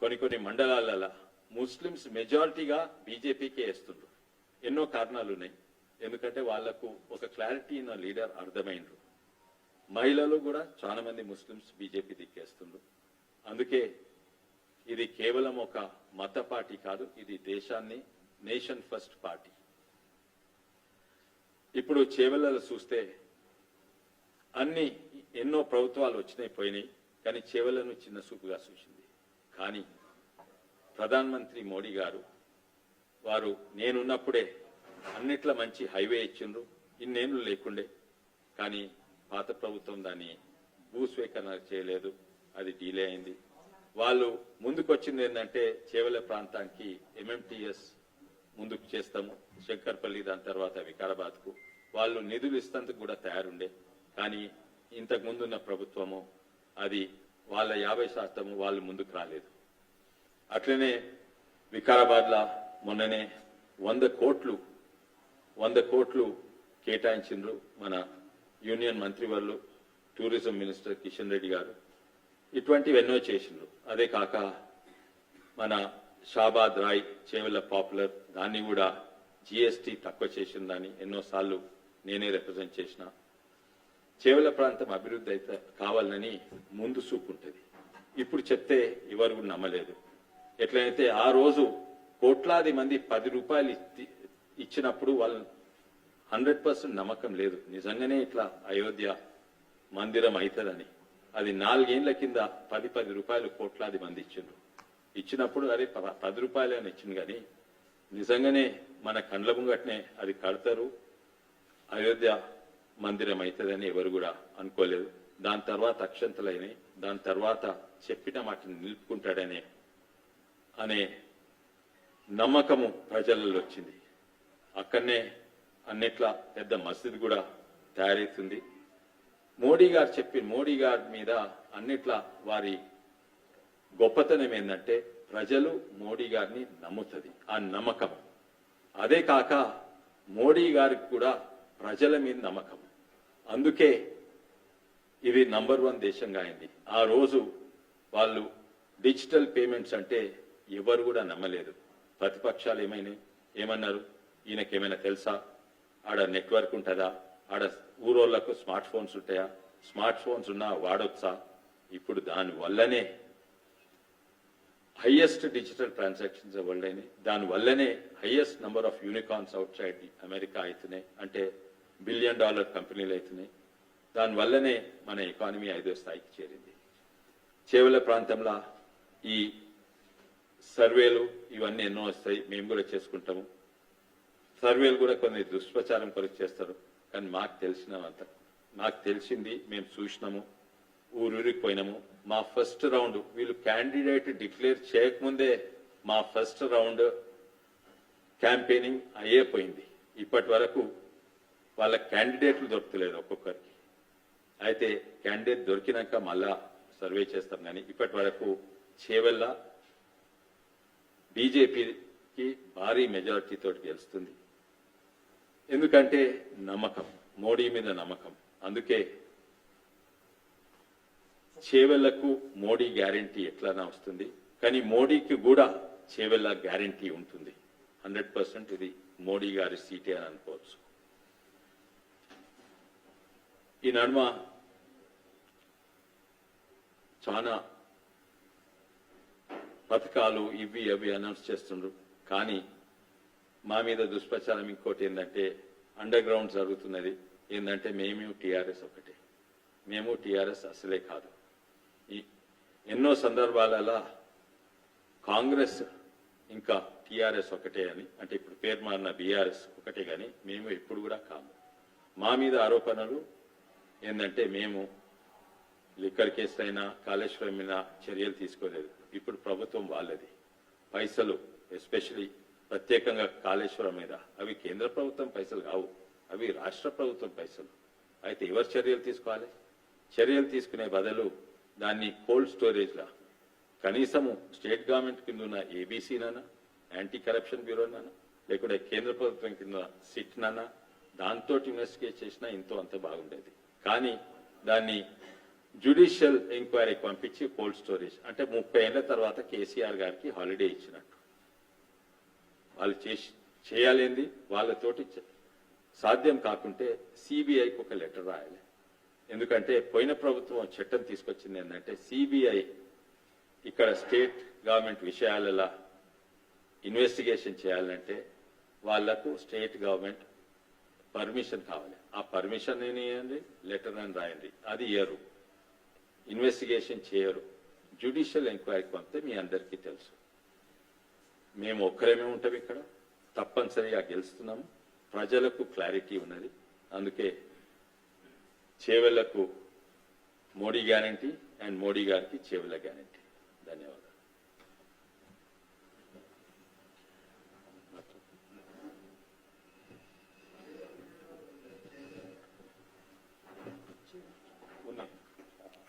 కొన్ని మండలాలలో ముస్లిమ్స్ మెజారిటీగా బీజేపీకే వేస్తుండ్రు. ఎన్నో కారణాలు ఉన్నాయి. ఎందుకంటే వాళ్లకు ఒక క్లారిటీ ఉన్న లీడర్ అర్థమైండ్రు. మహిళలు కూడా చాలా మంది ముస్లిమ్స్ బీజేపీ దిక్కేస్తుండ్రు. అందుకే ఇది కేవలం ఒక మత పార్టీ కాదు, ఇది దేశాన్ని నేషన్ ఫస్ట్ పార్టీ. ఇప్పుడు చేవెళ్లలో చూస్తే ఎన్నో ప్రభుత్వాలు వచ్చినాయి పోయినాయి, కానీ చేవెళ్లను చిన్న చూపుగా చూసింది. కానీ ప్రధానమంత్రి మోడీ గారు వారు నేనున్నప్పుడే అన్నిట్ల మంచి హైవే ఇచ్చిండ్రు. ఇన్నేళ్లు లేకుండే, కానీ పాత ప్రభుత్వం దాన్ని భూస్వీకరణ చేయలేదు, అది డీలే అయింది. వాళ్ళు ముందుకొచ్చింది ఏంటంటే చేవెళ్ల ప్రాంతానికి ఎంఎంటీఎస్ ముందుకు చేస్తాము, శంకర్పల్లి, దాని తర్వాత వికారాబాద్కు వాళ్ళు నిధులు ఇస్తందుకు కూడా తయారుండే. కానీ ఇంతకు ముందున్న ప్రభుత్వము అది వాళ్ళ 50% వాళ్ళు ముందుకు రాలేదు. అట్లనే వికారాబాద్లో మొన్ననే 100 కోట్లు కేటాయించిండ్రు మన యూనియన్ మంత్రివర్లు, టూరిజం మినిస్టర్ కిషన్ రెడ్డి గారు. ఇటువంటివి ఎన్నో చేసిండ్రు. అదే కాక మన షాబాద్ రాయ్ చేవెళ్ల పాపులర్, దాన్ని కూడా జీఎస్టీ తక్కువ చేసిందని ఎన్నోసార్లు నేనే రిప్రజెంట్ చేసిన. చేవెళ్ల ప్రాంతం అభివృద్ధి అయితే కావాలని ముందు చూపుంటుంది. ఇప్పుడు చెప్తే ఎవరు కూడా నమ్మలేదు. ఎట్లయితే ఆ రోజు కోట్లాది మంది 10 రూపాయలు ఇచ్చినప్పుడు వాళ్ళు 100% నమ్మకం లేదు, నిజంగానే ఇట్లా అయోధ్య మందిరం అవుతుందని. అది 4 ఏళ్ల కింద 10 రూపాయలు కోట్లాది మంది ఇచ్చినప్పుడు అదే 10 రూపాయలు అని ఇచ్చింది. కానీ నిజంగానే మన కండ్ల ముంగట్నే అది కడతారు, అయోధ్య మందిరం అవుతుందని ఎవరు కూడా అనుకోలేదు. దాని తర్వాత అక్షంతలైనాయి. దాని తర్వాత చెప్పిన మాటను నిలుపుకుంటాడనే నమ్మకము ప్రజలలో వచ్చింది. అక్కడనే అన్నిట్లా పెద్ద మసీద్ కూడా తయారవుతుంది. మోడీ గారి మీద అన్నిట్లా వారి గొప్పతనం ఏంటంటే ప్రజలు మోడీ గారిని నమ్ముతుంది, ఆ నమ్మకం. అదే కాక మోడీ గారికి కూడా ప్రజల మీద నమ్మకం. అందుకే ఇది నంబర్ 1 దేశంగా అయింది. ఆ రోజు వాళ్ళు డిజిటల్ పేమెంట్స్ అంటే ఎవరు కూడా నమ్మలేదు. ప్రతిపక్షాలు ఏమన్నారు, ఈయనకేమైనా తెలుసా, ఆడ నెట్వర్క్ ఉంటుందా, ఆడ ఊరోళ్లకు స్మార్ట్ ఫోన్స్ ఉంటాయా, స్మార్ట్ ఫోన్స్ ఉన్నా వాడొచ్చా. ఇప్పుడు దాని వల్లనే హైయెస్ట్ డిజిటల్ ట్రాన్సాక్షన్స్ వరల్డ్ అయినాయి. దాని వల్లనే highest number of unicorns out side America అవుతున్నాయి, అంటే $1 బిలియన్ కంపెనీలు అవుతున్నాయి. దానివల్లనే మన ఎకానమీ 5వ స్థాయికి చేరింది. చేవెళ్ల ప్రాంతంలో ఈ సర్వేలు ఇవన్నీ ఎన్నో వస్తాయి, మేము కూడా చేసుకుంటాము. సర్వేలు కూడా కొన్ని దుష్ప్రచారం కొరకు చేస్తారు. కానీ మాకు తెలిసింది, మేము చూసినాము, ఊరికి పోయినాము. మా ఫస్ట్ రౌండ్ వీళ్ళు క్యాండిడేట్ డిక్లేర్ చేయకముందే మా ఫస్ట్ రౌండ్ క్యాంపెయినింగ్ అయ్యేపోయింది. ఇప్పటి వరకు వాళ్ళ క్యాండిడేట్లు దొరకలేదు ఒక్కొక్కరికి. అయితే క్యాండిడేట్ దొరికినాక మళ్ళా సర్వే చేస్తాం. కానీ ఇప్పటి వరకు చేవెళ్ల బీజేపీకి భారీ మెజారిటీతో గెలుస్తుంది. ఎందుకంటే నమ్మకం, మోడీ మీద నమ్మకం. అందుకే చేవెళ్లకు మోడీ గ్యారంటీ ఎట్లనా వస్తుంది, కానీ మోడీకి కూడా చేవెళ్ల గ్యారంటీ ఉంటుంది. 100% ఇది మోడీ గారి సీటే అని అనుకోవచ్చు. ఈ నడుమ చాలా పథకాలు ఇవి అవి అనౌన్స్ చేస్తుండ్రు. కానీ మా మీద దుష్ప్రచారం ఇంకోటి ఏంటంటే అండర్ గ్రౌండ్ జరుగుతున్నది ఏంటంటే మేము టీఆర్ఎస్ ఒకటే, మేము టీఆర్ఎస్ అసలే కాదు. ఎన్నో సందర్భాలలో కాంగ్రెస్ ఇంకా టీఆర్ఎస్ ఒకటే అని, అంటే ఇప్పుడు పేరు మారిన బీఆర్ఎస్ ఒకటే, కానీ మేము ఎప్పుడు కూడా కాము. మా మీద ఆరోపణలు ఏంటంటే మేము లిక్కర్ కేసులైనా కాళేశ్వరం మీద చర్యలు తీసుకోలేదు. ఇప్పుడు ప్రభుత్వం వాళ్ళది. పైసలు ఎస్పెషలీ ప్రత్యేకంగా కాళేశ్వరం మీద అవి కేంద్ర ప్రభుత్వం పైసలు కావు, అవి రాష్ట్ర ప్రభుత్వం పైసలు. అయితే ఎవరు చర్యలు తీసుకోవాలి? చర్యలు తీసుకునే బదులు దాన్ని కోల్డ్ స్టోరేజ్లా కనీసము స్టేట్ గవర్నమెంట్ కింద ఉన్న ఏబీసీనన్నా, యాంటీ కరప్షన్ బ్యూరోనన్నా, లేకుంటే కేంద్ర ప్రభుత్వం కింద సిట్నన్నా దాంతో ఇన్వెస్టిగేట్ చేసినా ఎంతో అంత బాగుండేది. కానీ దాన్ని జ్యుడిషియల్ ఎంక్వైరీకి పంపించి కోల్డ్ స్టోరేజ్ అంటే 30 ఏళ్ల తర్వాత కేసీఆర్ గారికి హాలిడే ఇచ్చినట్టు. వాళ్ళు చేయాలేంది వాళ్ళతోటి సాధ్యం కాకుంటే సిబిఐకి ఒక లెటర్ రాయాలి. ఎందుకంటే పోయిన ప్రభుత్వం చట్టం తీసుకొచ్చింది ఏంటంటే సిబిఐ ఇక్కడ స్టేట్ గవర్నమెంట్ విషయాలలో ఇన్వెస్టిగేషన్ చేయాలంటే వాళ్లకు స్టేట్ గవర్నమెంట్ పర్మిషన్ కావాలి. ఆ పర్మిషన్ ఇవ్వండి, లెటర్ అని రాయండి. అది ఇయ్యరు, ఇన్వెస్టిగేషన్ చేయరు. జ్యుడిషియల్ ఎంక్వైరీకి పంపితే మీ అందరికీ తెలుసు. మేము ఒక్కరేమే ఉంటాం ఇక్కడ, తప్పనిసరిగా గెలుస్తున్నాము. ప్రజలకు క్లారిటీ ఉన్నది. అందుకే చేవెళ్లకు మోడీ గ్యారంటీ అండ్ మోడీ గారికి చేవెళ్ల గ్యారంటీ. ధన్యవాదాలు.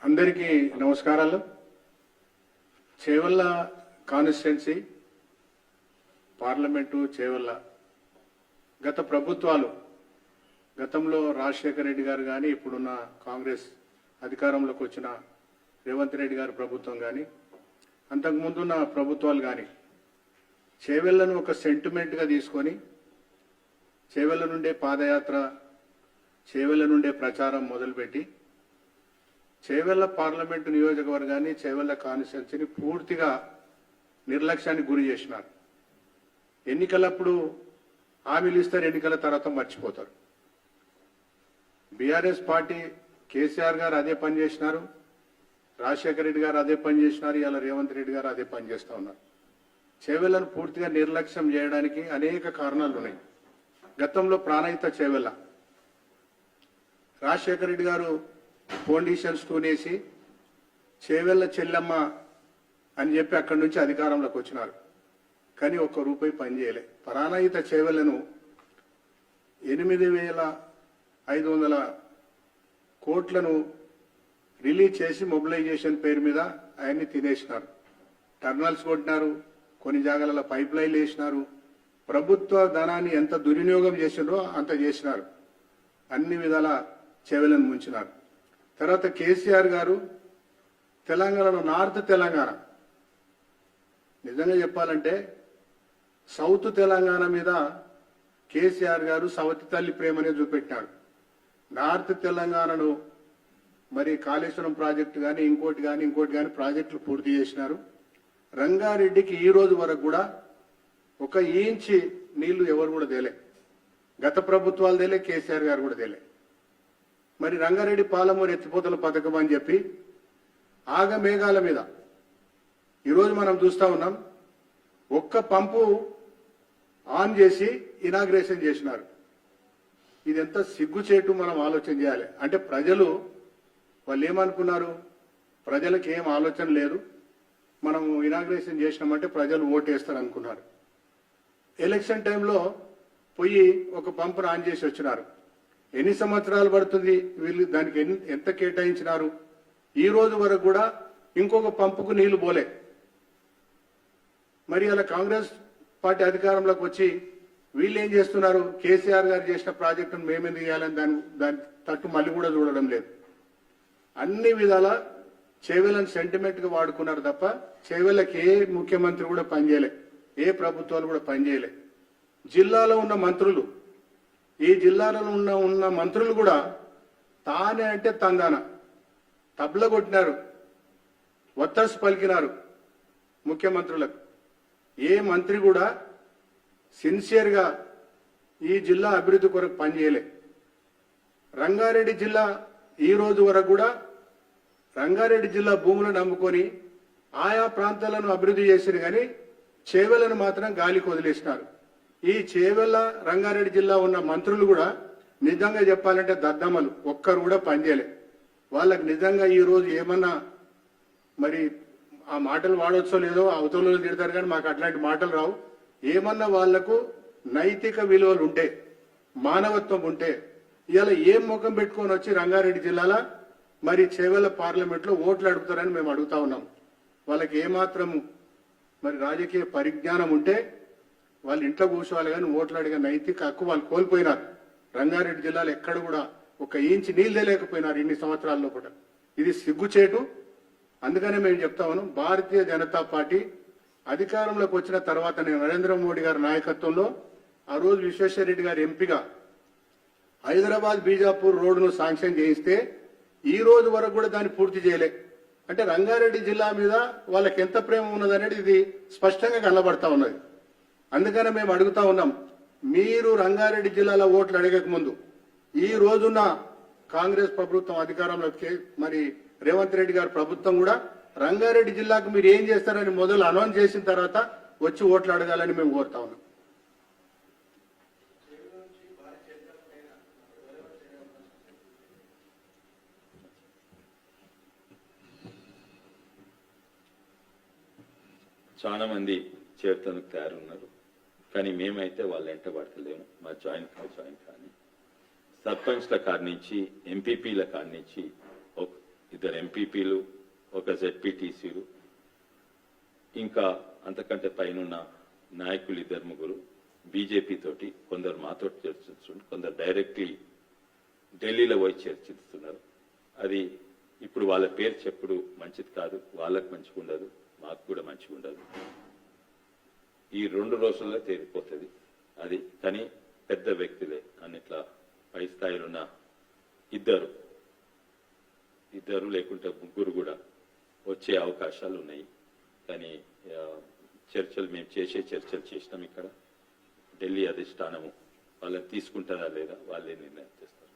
అందరికీ నమస్కారాలు. చేవెళ్ల కాన్స్టిట్యున్సీ పార్లమెంటు చేవెళ్ల గత ప్రభుత్వాలు, గతంలో రాజశేఖర రెడ్డి గారు కానీ, ఇప్పుడున్న కాంగ్రెస్ అధికారంలోకి వచ్చిన రేవంత్ రెడ్డి గారి ప్రభుత్వం కానీ, అంతకుముందున్న ప్రభుత్వాలు కానీ చేవెళ్లను ఒక సెంటిమెంట్గా తీసుకొని చేవెళ్ల నుండే పాదయాత్ర, చేవెళ్ల నుండే ప్రచారం మొదలుపెట్టి చేవెళ్ల పార్లమెంటు నియోజకవర్గాన్ని, చేవెళ్ల కాన్స్టిట్యున్సీని పూర్తిగా నిర్లక్ష్యానికి గురి చేసినారు. ఎన్నికలప్పుడు హామీలు ఇస్తారు, ఎన్నికల తర్వాత మర్చిపోతారు. బీఆర్ఎస్ పార్టీ కేసీఆర్ గారు అదే పని చేసినారు, రాజశేఖర రెడ్డి గారు అదే పని చేసినారు, ఇలా రేవంత్ రెడ్డి గారు అదే పని చేస్తూ ఉన్నారు. చేవెళ్లను పూర్తిగా నిర్లక్ష్యం చేయడానికి అనేక కారణాలు ఉన్నాయి. గతంలో ప్రాణహిత చేవెళ్ల రాజశేఖర రెడ్డి గారు ఫౌండేషన్స్ తూనేసి చేవెళ్ల చెల్లెమ్మ అని చెప్పి అక్కడి నుంచి అధికారంలోకి వచ్చినారు. కానీ ఒక్క రూపాయి పనిచేయలే. ప్రాణహిత చేవెళ్లను 8,500 కోట్లను రిలీజ్ చేసి మొబిలైజేషన్ పేరు మీద ఆయన్ని తినేసినారు. టర్నల్స్ కొట్టినారు, కొన్ని జాగాలలో పైప్ లైన్లు వేసినారు. ప్రభుత్వ ధనాన్ని ఎంత దుర్వినియోగం చేసినారో అంత చేసినారు. అన్ని విధాల చేవెళ్లను ముంచినారు. తర్వాత కేసీఆర్ గారు తెలంగాణలో నార్త్ తెలంగాణ, నిజంగా చెప్పాలంటే సౌత్ తెలంగాణ మీద కేసీఆర్ గారు సవతి తల్లి ప్రేమనే చూపెట్టినాడు. నార్త్ తెలంగాణను మరి కాళేశ్వరం ప్రాజెక్టు కానీ ఇంకోటి కానీ ప్రాజెక్టులు పూర్తి చేసినారు. రంగారెడ్డికి ఈ రోజు వరకు కూడా ఒక ఇంచి నీళ్లు ఎవరు కూడా తేలే. గత ప్రభుత్వాలు తేలే, కేసీఆర్ గారు కూడా తేలే. మరి రంగారెడ్డి పాలమూరు ఎత్తిపోతల పథకం అని చెప్పి ఆగమేఘాల మీద ఈరోజు మనం చూస్తా ఉన్నాం. ఒక్క పంపు ఆన్ చేసి ఇనాగ్రేషన్ చేసినారు. ఇది ఎంత సిగ్గుచేటు మనం ఆలోచన చేయాలి. అంటే ప్రజలు వాళ్ళు ఏమనుకున్నారు, ప్రజలకు ఏం ఆలోచన లేదు, మనం ఇనాగ్రేషన్ చేసినామంటే ప్రజలు ఓటేస్తారు అనుకున్నారు. ఎలక్షన్ టైంలో పోయి ఒక పంపును ఆన్ చేసి వచ్చినారు. ఎన్ని సంవత్సరాలు పడుతుంది, వీళ్ళు దానికి ఎంత కేటాయించినారు, ఈ రోజు వరకు కూడా ఇంకొక పంపుకు నీళ్లు పోలే. మరి అలా కాంగ్రెస్ పార్టీ అధికారంలోకి వచ్చి వీళ్ళు ఏం చేస్తున్నారు, కేసీఆర్ గారు చేసిన ప్రాజెక్టును మేమెందుకు చేయాలని దాని తట్టు మళ్ళీ కూడా చూడడం లేదు. అన్ని విధాల చేవెళ్లను సెంటిమెంట్ గా వాడుకున్నారు తప్ప చేవెళ్లకి ఏ ముఖ్యమంత్రి కూడా పనిచేయలే, ఏ ప్రభుత్వాలు కూడా పనిచేయలే. జిల్లాలో ఉన్న మంత్రులు, ఈ జిల్లాలో ఉన్న మంత్రులు కూడా తానే అంటే తందాన తబ్ల కొట్టినారు, ఒత్తస్ పలికినారు ముఖ్యమంత్రులకు. ఏ మంత్రి కూడా సిన్సియర్ గా ఈ జిల్లా అభివృద్ధి కొరకు పనిచేయలే. రంగారెడ్డి జిల్లా ఈ రోజు వరకు కూడా రంగారెడ్డి జిల్లా భూములను నమ్ముకొని ఆయా ప్రాంతాలను అభివృద్ధి చేశారు, కానీ చేవెళ్లను మాత్రం గాలికి వదిలేసినారు. ఈ చేవెళ్ల రంగారెడ్డి జిల్లా ఉన్న మంత్రులు కూడా నిజంగా చెప్పాలంటే దద్దమ్మలు, ఒక్కరు కూడా పనిచేయలే. వాళ్ళకి నిజంగా ఈ రోజు ఏమన్నా మరి ఆ మాటలు వాడవచ్చో లేదో అవతలలో తిడతారు, కానీ మాకు అట్లాంటి మాటలు రావు. ఏమన్నా వాళ్లకు నైతిక విలువలు ఉంటే, మానవత్వం ఉంటే ఇవాళ ఏం ముఖం పెట్టుకొని వచ్చి రంగారెడ్డి జిల్లాలో మరి చేవెళ్ల పార్లమెంట్ లో ఓట్లు అడుగుతారని మేము అడుగుతా ఉన్నాం. వాళ్ళకి ఏమాత్రం మరి రాజకీయ పరిజ్ఞానం ఉంటే వాళ్ళు ఇంట్లో కూర్చోవాలి, కానీ ఓట్లు అడిగే నైతిక హక్కు వాళ్ళు కోల్పోయినారు. రంగారెడ్డి జిల్లాలో ఎక్కడ కూడా ఒక ఇంచు నీళ్ళు లేకపోయినారు ఇన్ని సంవత్సరాల లోపల. ఇది సిగ్గుచేటు. అందుకనే మేము చెప్తా ఉన్నాం, భారతీయ జనతా పార్టీ అధికారంలోకి వచ్చిన తర్వాత నరేంద్ర మోడీ గారి నాయకత్వంలో ఆ రోజు విశ్వేశ్వరరెడ్డి గారి ఎంపీగా హైదరాబాద్ బీజాపూర్ రోడ్డును శాంక్షన్ చేయిస్తే ఈ రోజు వరకు కూడా దాన్ని పూర్తి చేయలే. అంటే రంగారెడ్డి జిల్లా మీద వాళ్ళకి ఎంత ప్రేమ ఉన్నదనేది ఇది స్పష్టంగా కనబడతా ఉన్నది. అందుకనే మేము అడుగుతా ఉన్నాం, మీరు రంగారెడ్డి జిల్లాలో ఓట్లు అడగక ముందు ఈ రోజున్న కాంగ్రెస్ ప్రభుత్వం అధికారంలోకి మరి రేవంత్ రెడ్డి గారి ప్రభుత్వం కూడా రంగారెడ్డి జిల్లాకు మీరు ఏం చేస్తారని మొదలు అనౌన్స్ చేసిన తర్వాత వచ్చి ఓట్లు అడగాలని మేము కోరుతా ఉన్నాం. చాలా మంది చేరుతానికి తయారున్నారు, కానీ మేమైతే వాళ్ళు వెంట పడతలేము. మా జాయింట్ కానీ సర్పంచ్ల కాడి నుంచి ఎంపీపీల కాడి నుంచి ఇద్దరు ఎంపీపీలు, ఒక జెడ్పీటీసీలు, ఇంకా అంతకంటే పైన నాయకులు ఇద్దరు ముగ్గురు బీజేపీ తోటి, కొందరు మాతో చర్చిస్తున్నారు, కొందరు డైరెక్ట్లీ ఢిల్లీలో పోయి చర్చిస్తున్నారు. అది ఇప్పుడు వాళ్ళ పేరు చెప్పుడు మంచిది కాదు, వాళ్ళకు మంచిగా ఉండదు, మాకు కూడా మంచిగా ఉండదు. ఈ 2 రోజుల్లో తేలిపోతుంది అది. కానీ పెద్ద వ్యక్తులే అన్నిట్లా పై స్థాయిలో ఉన్న ఇద్దరు లేకుంటే ముగ్గురు కూడా వచ్చే అవకాశాలు ఉన్నాయి. కానీ మేము చర్చలు చేసినాం. ఇక్కడ ఢిల్లీ అధిష్టానము వాళ్ళని తీసుకుంటారా లేదా వాళ్ళే నిర్ణయం చేస్తారు.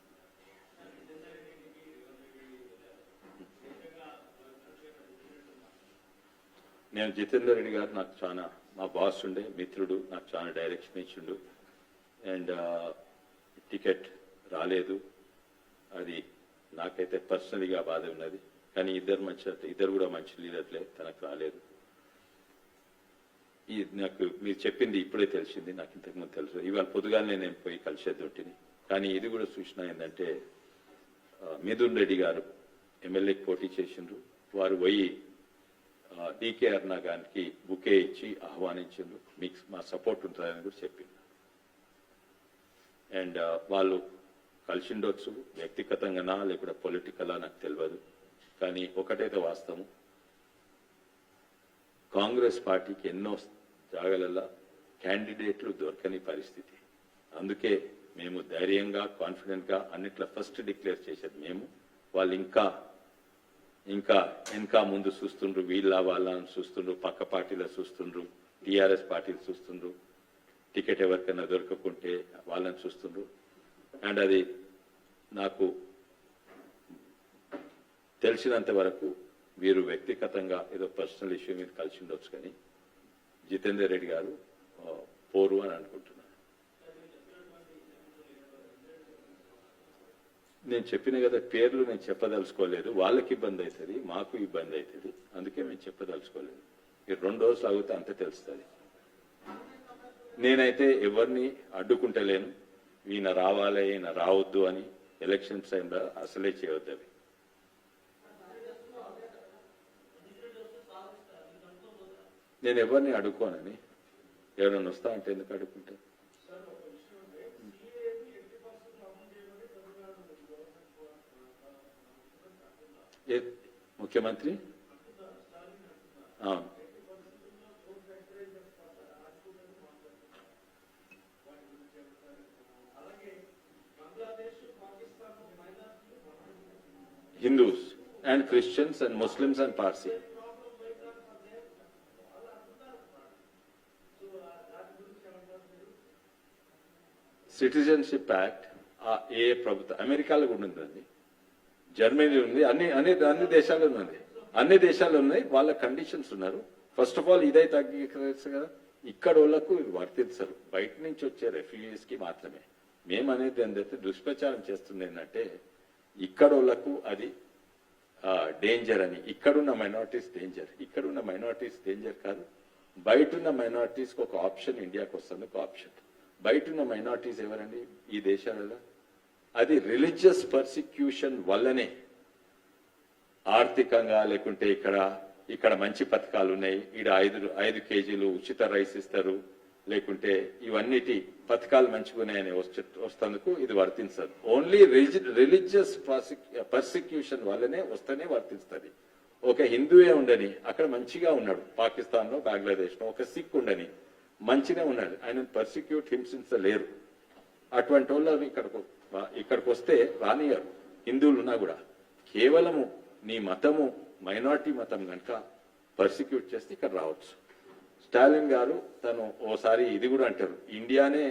నేను జితేందర్ రెడ్డి గారు నాకు చాలా మా బాస్ ఉండే మిత్రుడు, నాకు చాలా డైరెక్షన్ ఇచ్చిండు. అండ్ టికెట్ రాలేదు, అది నాకైతే పర్సనలీగా బాధ ఉన్నది. కానీ ఇద్దరు కూడా మంచి లీడర్లే, తనకు రాలేదు. నాకు మీరు చెప్పింది ఇప్పుడే తెలిసింది, నాకు ఇంతకుముందు తెలుసు. ఇవాళ పొద్దుగానే నేను పోయి కలిసేదొట్టిని. కానీ ఇది కూడా సూచన ఏంటంటే మిథున్ రెడ్డి గారు ఎమ్మెల్యేకి పోటీ చేసిండ్రు. వారు పోయి డీకే అరుణ గారికి బుకే ఇచ్చి ఆహ్వానించిండ్రు. మీకు మా సపోర్ట్ ఉంటుందని కూడా చెప్పిండ్రు. అండ్ వాళ్ళు కలిసిండొచ్చు, వ్యక్తిగతంగానా లేకపోతే పొలిటికలా నాకు తెలియదు. కానీ ఒకటైతే వాస్తవం, కాంగ్రెస్ పార్టీకి ఎన్నో జాగాలలో క్యాండిడేట్లు దొరకని పరిస్థితి. అందుకే మేము ధైర్యంగా కాన్ఫిడెంట్గా అన్నిట్లో ఫస్ట్ డిక్లేర్ చేసేది మేము. వాళ్ళు ఇంకా ముందు చూస్తుండ్రు, వాళ్ళని చూస్తుండ్రు, పక్క పార్టీలో చూస్తుండ్రు, టీఆర్ఎస్ పార్టీలు చూస్తుండ్రు, టికెట్ ఎవరికైనా దొరకకుంటే వాళ్ళని చూస్తుండ్రు. అండ్ అది నాకు తెలిసినంత వరకు వీరు వ్యక్తిగతంగా ఏదో పర్సనల్ ఇష్యూ మీద కలిసి ఉండొచ్చు, కానీ జితేందర్ రెడ్డి గారు పోరు అని అనుకుంటున్నాను. నేను చెప్పిన కదా, పేర్లు నేను చెప్పదలుచుకోలేదు. వాళ్ళకి ఇబ్బంది అవుతుంది, మాకు ఇబ్బంది అవుతుంది. అందుకే మేము చెప్పదలుచుకోలేదు. ఈ 2 రోజులు ఆగితే అంతే తెలుస్తుంది. నేనైతే ఎవరిని అడ్డుకుంటలేను. ఈయన రావాలి, ఈయన రావద్దు అని ఎలక్షన్స్ టైంలో అసలే చేయవద్దు. అవి నేను ఎవరిని అడుక్కోనని. ఎవరైనా వస్తా అంటే ఎందుకు అడుక్కుంటా? ముఖ్యమంత్రి Hindus and Christians and Muslims and Parsi. Citizenship act ఏ ప్రభుత్వం అమెరికాలో కూడా ఉందండి, జర్మనీ ఉంది, అన్ని దేశాల్లో ఉంది, అన్ని దేశాల్లో ఉన్నాయి. వాళ్ళ కండిషన్స్ ఉన్నారు. ఫస్ట్ ఆఫ్ ఆల్ ఇదైతే అంగీకరిస్తారు కదా, ఇక్కడ వాళ్ళకు వర్తించరు, బయట నుంచి వచ్చే రెఫ్యూజీస్ కి మాత్రమే. మేము అనేది ఏంటంటే దుష్ప్రచారం చేస్తుంది ఏంటంటే ఇక్కడ వాళ్ళకు అది డేంజర్ అని. ఇక్కడున్న మైనారిటీస్ డేంజర్, ఇక్కడున్న మైనారిటీస్ డేంజర్ కాదు. బయటున్న మైనారిటీస్కి ఒక ఆప్షన్ ఇండియాకి వస్తుంది, ఒక ఆప్షన్. బయటున్న మైనారిటీస్ ఎవరండి ఈ దేశాలలో? అది రిలీజియస్ పర్సిక్యూషన్ వల్లనే. ఆర్థికంగా లేకుంటే ఇక్కడ మంచి పథకాలు ఉన్నాయి, ఈడ 5 కేజీలు ఉచిత రైస్ ఇస్తారు, లేకుంటే ఇవన్నిటి పథకాలు మంచిగున్నాయని వస్తేందుకు ఇది వర్తించదు. ఓన్లీ రిలీజియస్ పర్సిక్యూషన్ వల్లనే వస్తేనే వర్తిస్తుంది. ఒక హిందువే ఉండని అక్కడ మంచిగా ఉన్నాడు, పాకిస్తాన్ లో బంగ్లాదేశ్ లో ఒక సిక్ ఉండని మంచిగా ఉన్నాడు, ఆయన పర్సిక్యూట్ హింసించలేరు. అటువంటి వాళ్ళు ఇక్కడికి వస్తే రానియారు. హిందువులు ఉన్నా కూడా కేవలము నీ మతము మైనారిటీ మతం కనుక పర్సిక్యూట్ చేస్తే ఇక్కడ రావచ్చు. స్టాలిన్ గారు తను ఓసారి ఇది కూడా అంటారు, ఇండియానే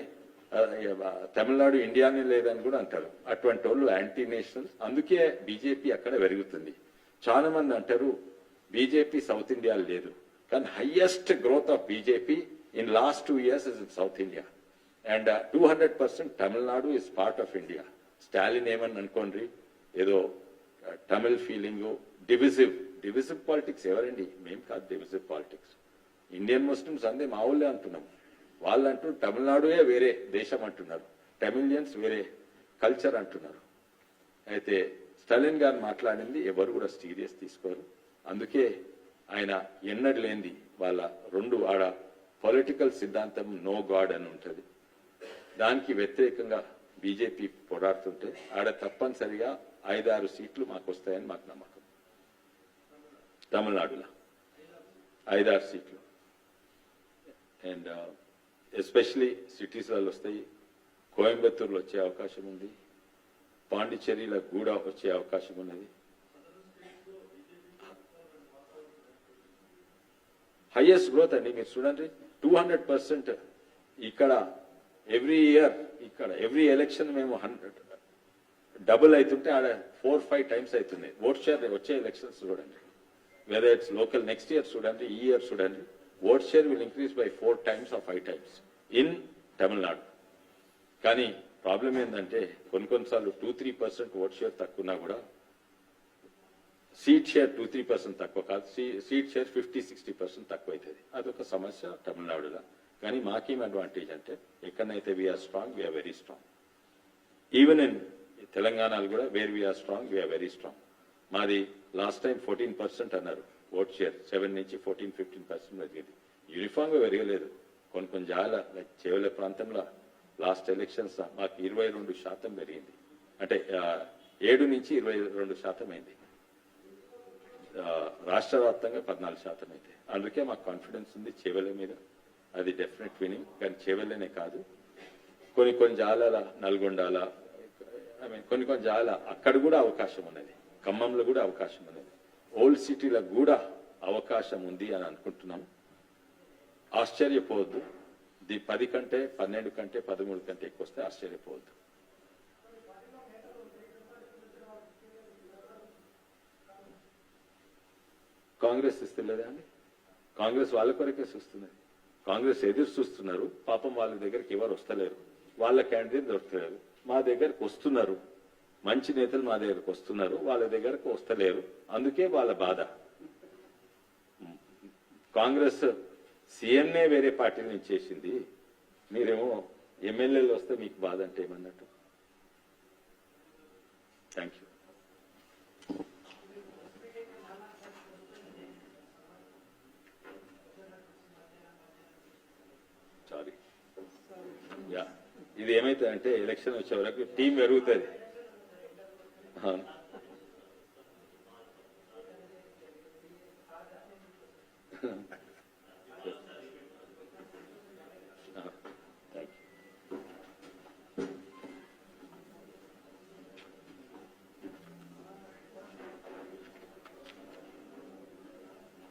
తమిళనాడు ఇండియానే లేదని కూడా అంటారు. అటువంటి వాళ్ళు యాంటీ నేషనల్స్, అందుకే బీజేపీ అక్కడ పెరుగుతుంది. చాలా మంది అంటారు బీజేపీ సౌత్ ఇండియా లేదు, కానీ highest growth of BJP in last 2 years is in south India and 200% Tamil Nadu is part of India. Stalin ఏమని అనుకోండి, ఏదో తమిళ్ ఫీలింగ్, డివిజివ్ పాలిటిక్స్ ఎవరండి? మేం కాదు డివిజివ్ పాలిటిక్స్. ఇండియన్ ముస్లిమ్స్ అందే మా ఊళ్ళే అంటున్నాం. వాళ్ళు అంటూ తమిళనాడుయే వేరే దేశం అంటున్నారు, తమిళియన్స్ వేరే కల్చర్ అంటున్నారు. అయితే స్టాలిన్ గారు మాట్లాడింది ఎవరు కూడా సీరియస్ తీసుకోరు. అందుకే ఆయన ఎన్నడు లేనిది వాళ్ళ రెండు ఆడ పొలిటికల్ సిద్ధాంతం నో గాడ్ అని ఉంటుంది, దానికి వ్యతిరేకంగా బీజేపీ పోరాడుతుంటే ఆడ తప్పనిసరిగా 5-6 సీట్లు మాకు వస్తాయని మాకు నమ్మకం. తమిళనాడులో 5-6 సీట్లు అండ్ ఎస్పెషలీ సిటీస్లలో వస్తాయి. కోయంబత్తూరులో వచ్చే అవకాశం ఉంది, పాండిచ్చేరిలో కూడా వచ్చే అవకాశం ఉన్నది. హైయెస్ట్ గ్రోత్ అండి మీరు చూడండి, 200% ఇక్కడ ఎవ్రీ ఇయర్, ఇక్కడ ఎవ్రీ ఎలక్షన్ మేము 100 డబుల్ అవుతుంటే ఆడ 4-5 టైమ్స్ అవుతుంది ఓట్ షేర్. వచ్చే ఎలక్షన్స్ చూడండి, whether it's local next year చూడండి, ఈ ఇయర్ చూడండి, vote share will increase by 4 times or 5 times in Tamil Nadu. కానీ ప్రాబ్లం ఏంటంటే కొన్నిసార్లు 2-3% ఓట్ షేర్ తక్కువన్నా కూడా సీట్ షేర్ 2-3% తక్కువ కాదు, సీట్ షేర్ 50-60% తక్కువ అవుతుంది. అదొక సమస్య తమిళనాడులో. కానీ మాకేం అడ్వాంటేజ్ అంటే ఎక్కడైతే we are strong, we are very strong. Even in తెలంగాణలో కూడా where we are strong, we are very strong. మాది లాస్ట్ టైం 14% అన్నారు ఓట్ షేర్, 7 నుంచి 14-15% పెరిగింది. యూనిఫామ్గా పెరగలేదు, కొన్ని జాల లైక్ చేవల ప్రాంతంలో లాస్ట్ ఎలక్షన్స్ మాకు 22% పెరిగింది, అంటే 7 నుంచి 22% అయింది. రాష్ట్ర వ్యాప్తంగా 14% అయితే. అందుకే మాకు కాన్ఫిడెన్స్ ఉంది చేవెళ్ళ మీద, అది డెఫినెట్ వినింగ్. కానీ చేవెళ్ళనే కాదు, కొన్ని జాలాల నల్గొండాల, కొన్ని జాల అక్కడ కూడా అవకాశం ఉన్నది, ఖమ్మంలో కూడా అవకాశం ఉన్నది, ఓల్డ్ సిటీలో కూడా అవకాశం ఉంది అని అనుకుంటున్నాం. ఆశ్చర్యపోవద్దు, 10 కంటే 12 కంటే 13 కంటే ఎక్కువ వస్తే ఆశ్చర్యపోవద్దు. కాంగ్రెస్ ఇస్తలేదా అండి? కాంగ్రెస్ వాళ్ళ కొరకే చూస్తున్నది. కాంగ్రెస్ ఎదురు చూస్తున్నారు, పాపం వాళ్ళ దగ్గరికి ఎవరు వస్తలేరు, వాళ్ళ క్యాండిడేట్ దొరకలేరు. మా దగ్గరకు వస్తున్నారు, మంచి నేతలు మా దగ్గరకు వస్తున్నారు, వాళ్ళ దగ్గరకు వస్తలేరు. అందుకే వాళ్ళ బాధ. కాంగ్రెస్ సీఎంనే వేరే పార్టీ నుంచి చేసింది, మీరేమో ఎమ్మెల్యేలు వస్తే మీకు బాధ అంటే ఏమన్నట్టు? Thank you. సారీ, యా, ఇది ఏమైతుందంటే ఎలక్షన్ వచ్చే వరకు టీం పెరుగుతుంది.